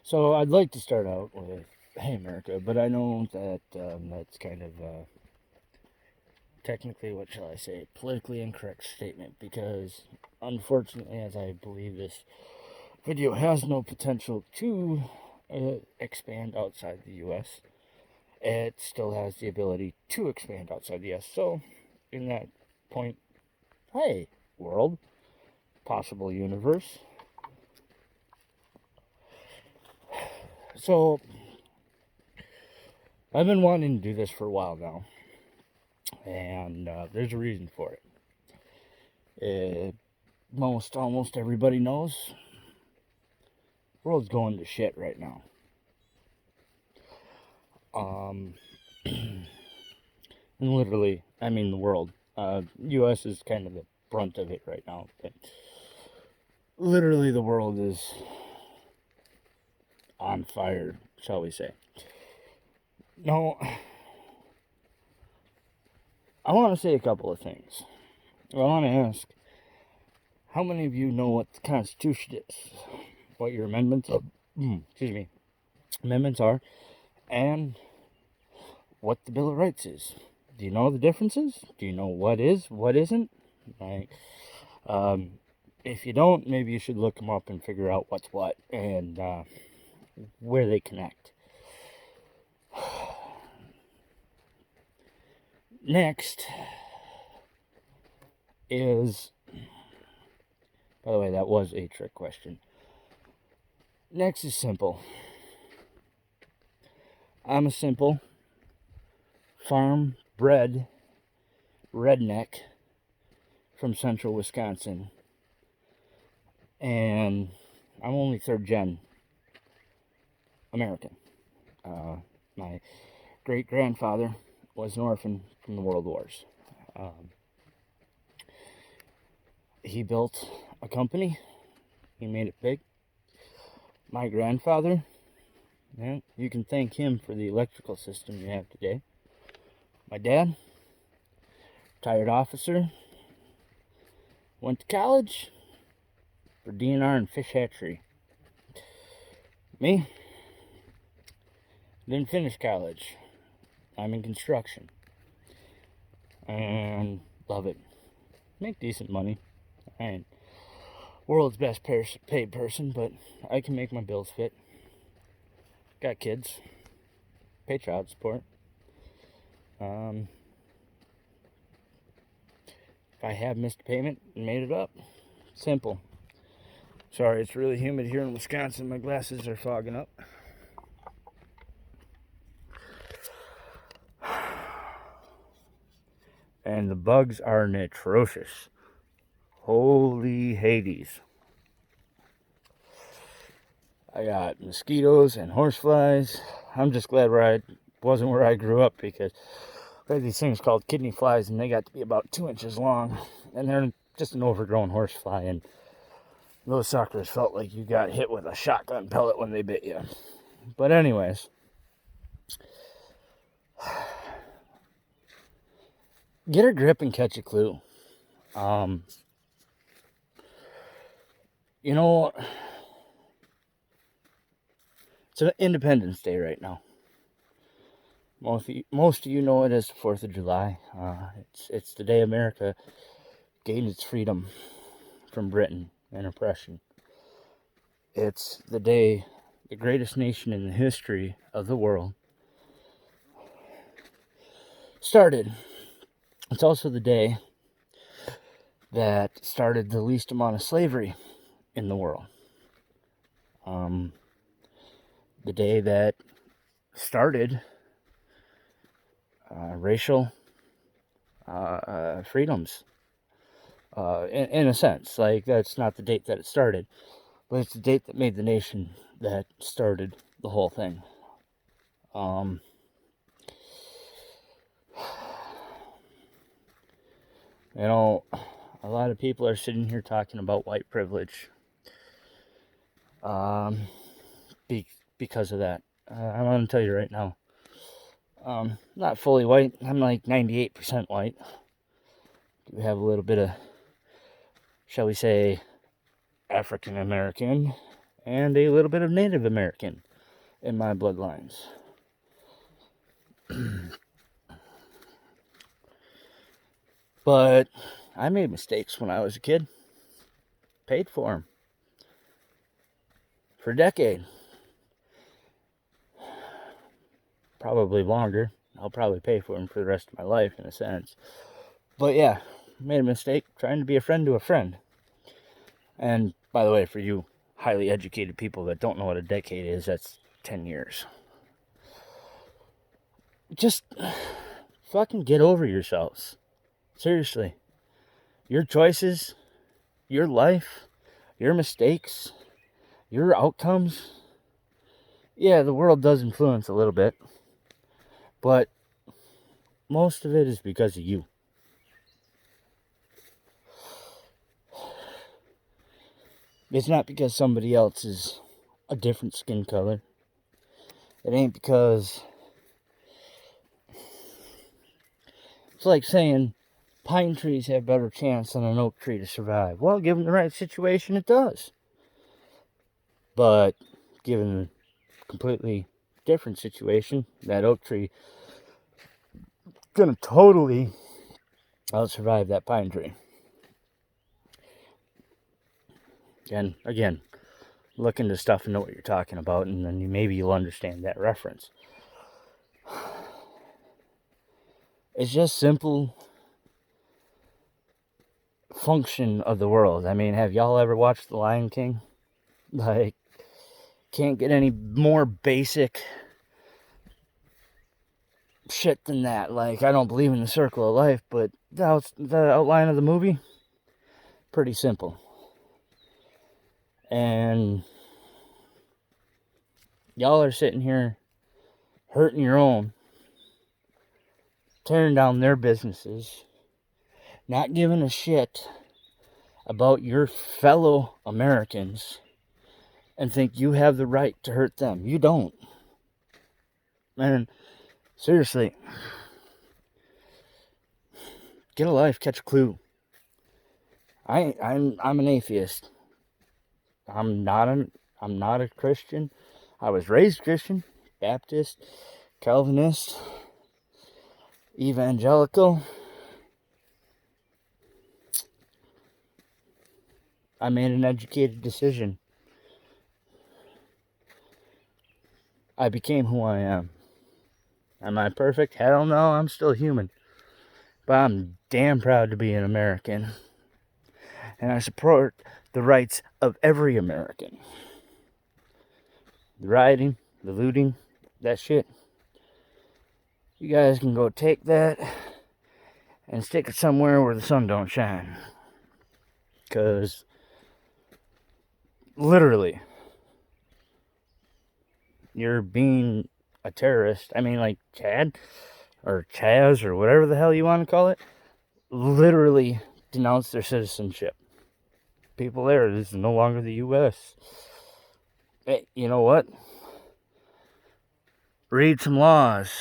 So I'd like to start out with, "Hey America," but I know that that's kind of technically, what shall I say, politically incorrect statement because, unfortunately, as I believe this video has no potential to expand outside the U.S., it still has the ability to expand outside the U.S. So, in that point, hey, world, possible universe. So, I've been wanting to do this for a while now, and there's a reason for it. Almost everybody knows the world's going to shit right now. And literally, I mean the world. U.S. is kind of the brunt of it right now, but literally the world is on fire, shall we say. No, I want to say a couple of things. I want to ask, how many of you know what the Constitution is? What your amendments amendments are, and what the Bill of Rights is. Do you know the differences? Do you know what is, what isn't? Like, if you don't, maybe you should look them up and figure out what's what and where they connect. Next is, by the way, that was a trick question. Next is simple. I'm a simple, farm bred redneck from central Wisconsin, and I'm only third gen American. My great grandfather was an orphan from the World Wars. He built a company, he made it big. My grandfather, yeah, you can thank him for the electrical system you have today. My dad, retired officer, went to college for DNR and fish hatchery. Me, didn't finish college. I'm in construction. And love it. Make decent money. I ain't world's best paid person, but I can make my bills fit. Got kids. Pay child support. If I have missed a payment and made it up, simple. Sorry, it's really humid here in Wisconsin. My glasses are fogging up. And the bugs are atrocious. Holy Hades. I got mosquitoes and horseflies. I'm just glad I wasn't where I grew up because we had these things called kidney flies and they got to be about 2 inches long. And they're just an overgrown horsefly. And those suckers felt like you got hit with a shotgun pellet when they bit you. But anyways, get a grip and catch a clue. You know, it's an Independence Day right now. Most of you know it as the 4th of July. It's the day America gained its freedom from Britain and oppression. It's the day the greatest nation in the history of the world started. It's also the day that started the least amount of slavery in the world. The day that started racial freedoms. In a sense, like that's not the date that it started, but it's the date that made the nation that started the whole thing. You know, a lot of people are sitting here talking about white privilege. Because of that, I'm going to tell you right now. Not fully white. I'm like 98% white. Do have a little bit of, shall we say, African American and a little bit of Native American in my bloodlines. But I made mistakes when I was a kid. Paid for them. For a decade. Probably longer. I'll probably pay for them for the rest of my life, in a sense. But yeah, made a mistake trying to be a friend to a friend. And by the way, for you highly educated people that don't know what a decade is, that's 10 years. Just fucking get over yourselves. Seriously. Your choices, your life, your mistakes, your outcomes. Yeah, the world does influence a little bit. But most of it is because of you. It's not because somebody else is a different skin color. It ain't because... It's like saying pine trees have better chance than an oak tree to survive. Well, given the right situation, it does. But given a completely different situation, that oak tree gonna totally out-survive that pine tree. And again, look into stuff and know what you're talking about, and then maybe you'll understand that reference. It's just simple function of the world. I mean, have y'all ever watched The Lion King? Like, can't get any more basic shit than that. Like, I don't believe in the circle of life, but the outline of the movie, pretty simple. And y'all are sitting here hurting your own, tearing down their businesses, not giving a shit about your fellow Americans, and think you have the right to hurt them. You don't. Man, seriously, get a life, catch a clue. I'm an atheist. I'm not a Christian. I was raised Christian, Baptist, Calvinist, evangelical. I made an educated decision. I became who I am. Am I perfect? Hell no, I'm still human. But I'm damn proud to be an American. And I support the rights of every American. The rioting, the looting, that shit. You guys can go take that and stick it somewhere where the sun don't shine. Because literally, you're being a terrorist. I mean, like Chad or Chaz or whatever the hell you want to call it, literally denounced their citizenship. People there, this is no longer the U.S. Hey, you know what? Read some laws.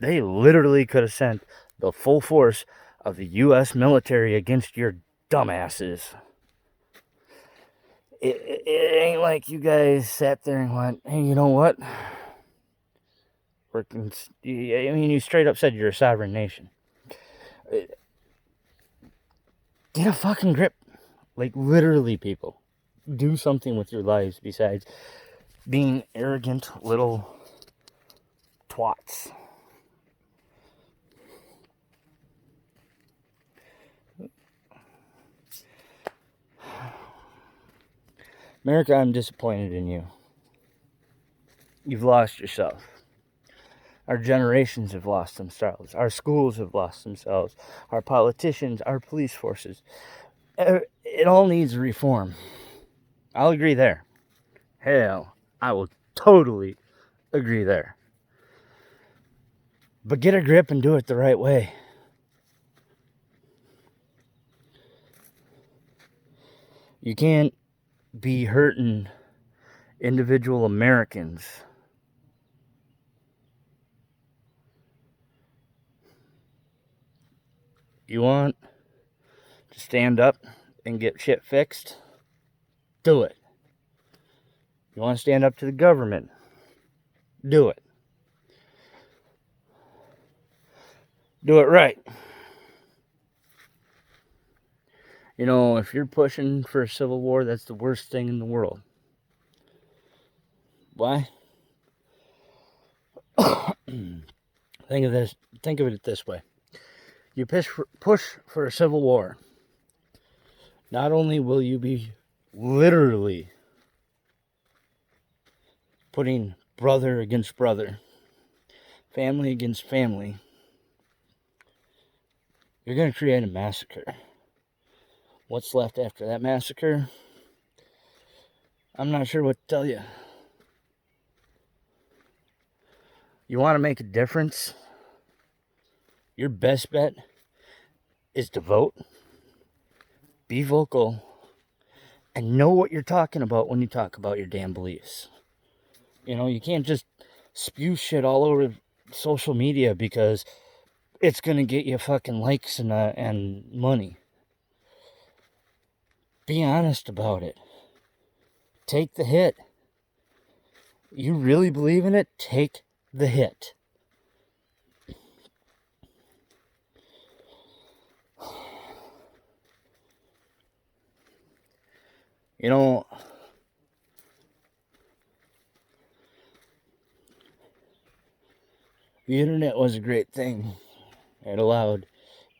They literally could have sent the full force of the U.S. military against your dumbasses. It ain't like you guys sat there and went, hey, you know what? You straight up said you're a sovereign nation. Get a fucking grip. Like, literally, people. Do something with your lives besides being arrogant little twats. America, I'm disappointed in you. You've lost yourself. Our generations have lost themselves. Our schools have lost themselves. Our politicians, our police forces. It all needs reform. I'll agree there. Hell, I will totally agree there. But get a grip and do it the right way. You can't be hurting individual Americans. You want to stand up and get shit fixed? Do it. You want to stand up to the government? Do it. Do it right. You know, if you're pushing for a civil war, that's the worst thing in the world. Why? Think of it this way. You push for a civil war. Not only will you be literally putting brother against brother, family against family, you're going to create a massacre. What's left after that massacre? I'm not sure what to tell you. You want to make a difference? Your best bet is to vote, be vocal, and know what you're talking about when you talk about your damn beliefs. You know, you can't just spew shit all over social media because it's going to get you fucking likes and money. Be honest about it. Take the hit. You really believe in it? Take the hit. You know, the internet was a great thing. It allowed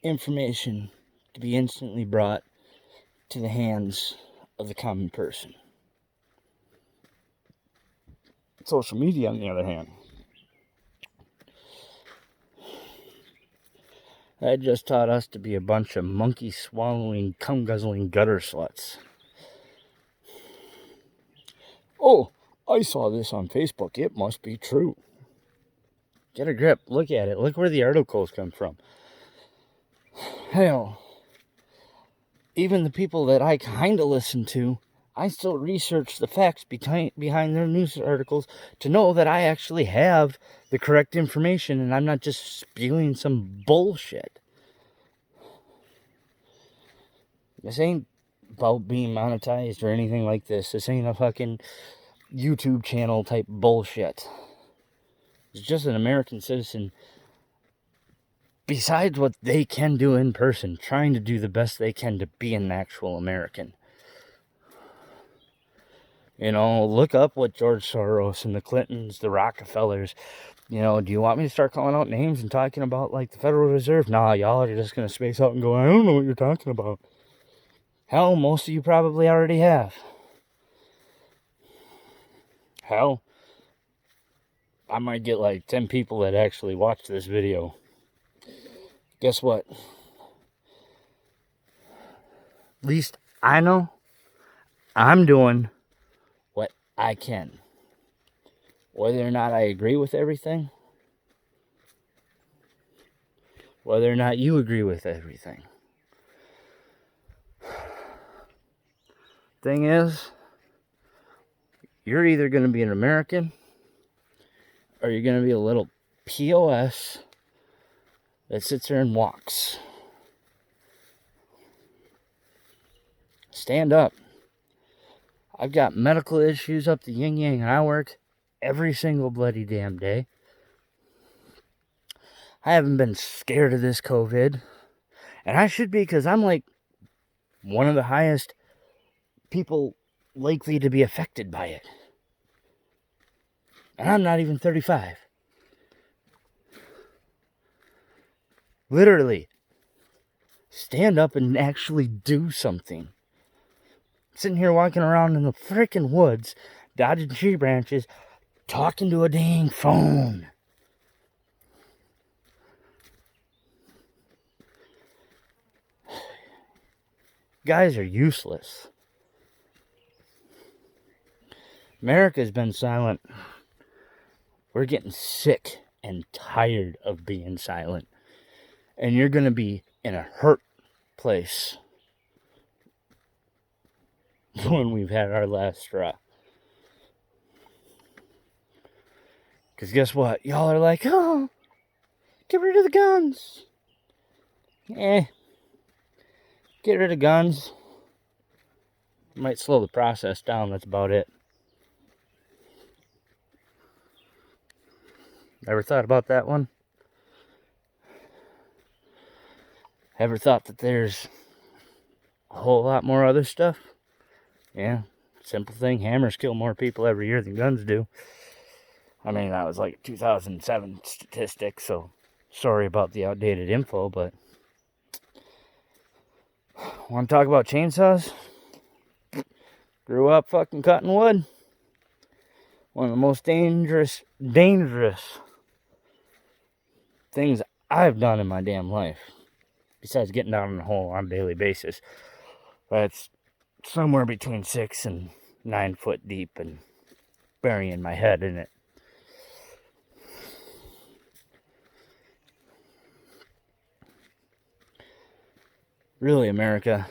information to be instantly brought to the hands of the common person. Social media, on the other hand, that just taught us to be a bunch of monkey-swallowing, cum-guzzling gutter sluts. Oh, I saw this on Facebook. It must be true. Get a grip. Look at it. Look where the articles come from. Hell, even the people that I kind of listen to, I still research the facts behind their news articles to know that I actually have the correct information and I'm not just spewing some bullshit. This ain't about being monetized or anything like this. This ain't a fucking YouTube channel type bullshit. It's just an American citizen, besides what they can do in person, trying to do the best they can to be an actual American. You know, look up what George Soros and the Clintons, the Rockefellers, you know, do you want me to start calling out names and talking about, like, the Federal Reserve? Nah, y'all are just going to space out and go, I don't know what you're talking about. Hell, most of you probably already have. Hell, I might get like 10 people that actually watch this video. Guess what? At least I know I'm doing what I can. Whether or not I agree with everything, whether or not you agree with everything. Thing is, you're either going to be an American or you're going to be a little POS that sits there and walks. Stand up. I've got medical issues up the yin yang and I work every single bloody damn day. I haven't been scared of this COVID. And I should be, because I'm like one of the highest people likely to be affected by it. And I'm not even 35. Literally. Stand up and actually do something. Sitting here walking around in the frickin' woods, dodging tree branches, talking to a dang phone. Guys are useless. America's been silent. We're getting sick and tired of being silent. And you're going to be in a hurt place when we've had our last straw. Because guess what? Y'all are like, oh, get rid of the guns. Get rid of guns. Might slow the process down, that's about it. Ever thought about that one? Ever thought that there's a whole lot more other stuff? Yeah, simple thing. Hammers kill more people every year than guns do. I mean, that was like 2007 statistic, so sorry about the outdated info, but want to talk about chainsaws? Grew up fucking cutting wood. One of the most dangerous things I've done in my damn life. Besides getting down in a hole on a daily basis. But it's somewhere between 6 and 9 foot deep and burying my head in it. Really, America,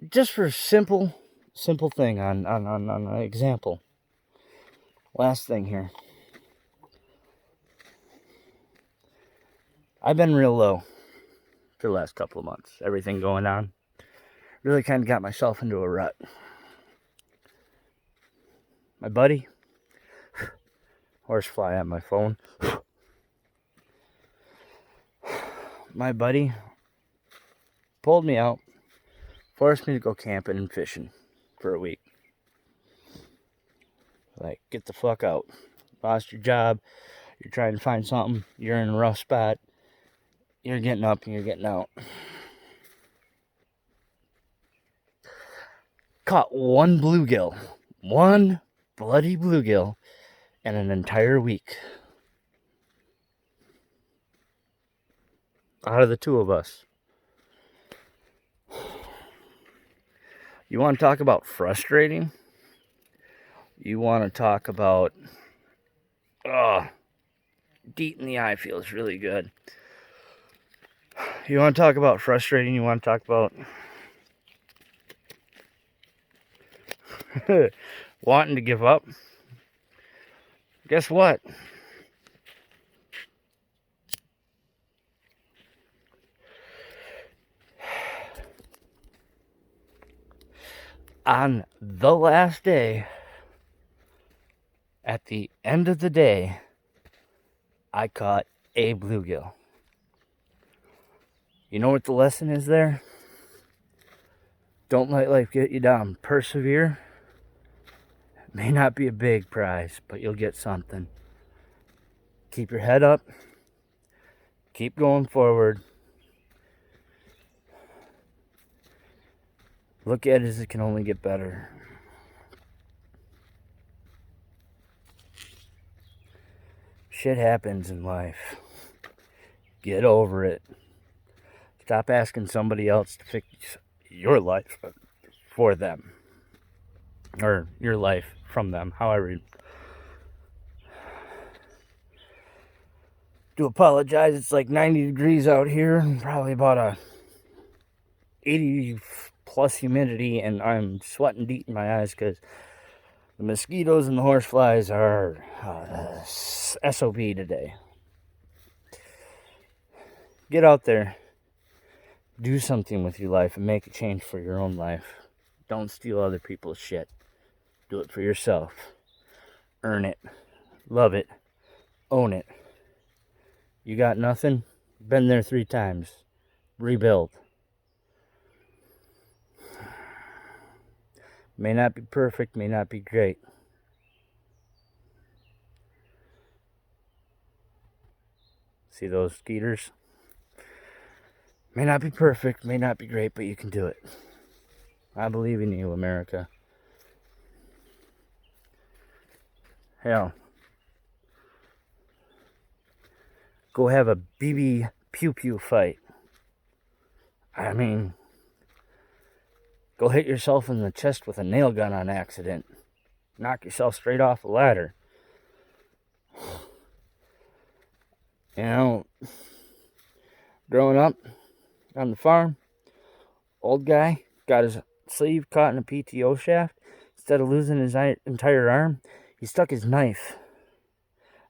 just for simple thing on an example. Last thing here. I've been real low for the last couple of months. Everything going on. Really kind of got myself into a rut. My buddy, horsefly on my phone. My buddy pulled me out, forced me to go camping and fishing for a week. Like, get the fuck out. Lost your job. You're trying to find something. You're in a rough spot. You're getting up and you're getting out. Caught one bluegill. One bloody bluegill in an entire week. Out of the two of us. You want to talk about frustrating? You want to talk about... DEET in the eye feels really good. You want to talk about frustrating? You want to talk about... wanting to give up? Guess what? On the last day, at the end of the day, I caught a bluegill. You know what the lesson is there? Don't let life get you down. Persevere. It may not be a big prize, but you'll get something. Keep your head up. Keep going forward. Look at it as it can only get better. Shit happens in life. Get over it. Stop asking somebody else to fix your life for them. Or your life from them, however. Do apologize, it's like 90 degrees out here and probably about a 80 plus humidity, and I'm sweating deep in my eyes because the mosquitoes and the horseflies are SOB today. Get out there. Do something with your life and make a change for your own life. Don't steal other people's shit. Do it for yourself. Earn it. Love it. Own it. You got nothing? Been there 3 times. Rebuild. May not be perfect, may not be great. See those skeeters? May not be perfect, may not be great, but you can do it. I believe in you, America. Hell. Go have a BB pew pew fight. I mean, go hit yourself in the chest with a nail gun on accident. Knock yourself straight off a ladder. You know, growing up on the farm, old guy got his sleeve caught in a PTO shaft. Instead of losing his entire arm, he stuck his knife.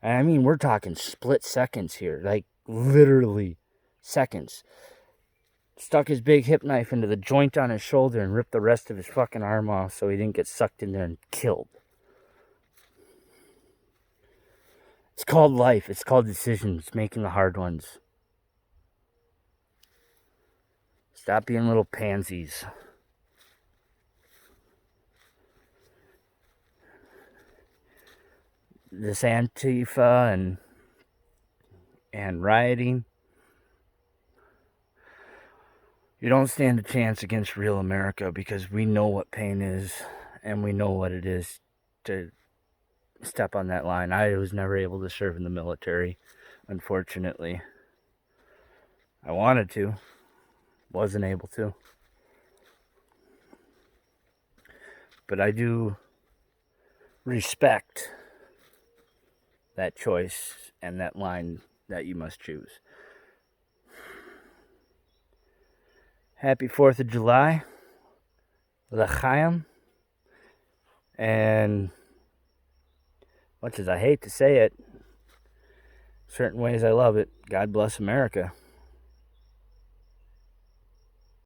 And I mean, we're talking split seconds here. Like, literally seconds. Stuck his big hip knife into the joint on his shoulder and ripped the rest of his fucking arm off so he didn't get sucked in there and killed. It's called life. It's called decisions, making the hard ones. Stop being little pansies. This Antifa and rioting, you don't stand a chance against real America, because we know what pain is and we know what it is to step on that line. I was never able to serve in the military, unfortunately. I wanted to, wasn't able to. But I do respect that choice and that line that you must choose. Happy 4th of July, L'chaim, and much as I hate to say it, certain ways I love it. God bless America.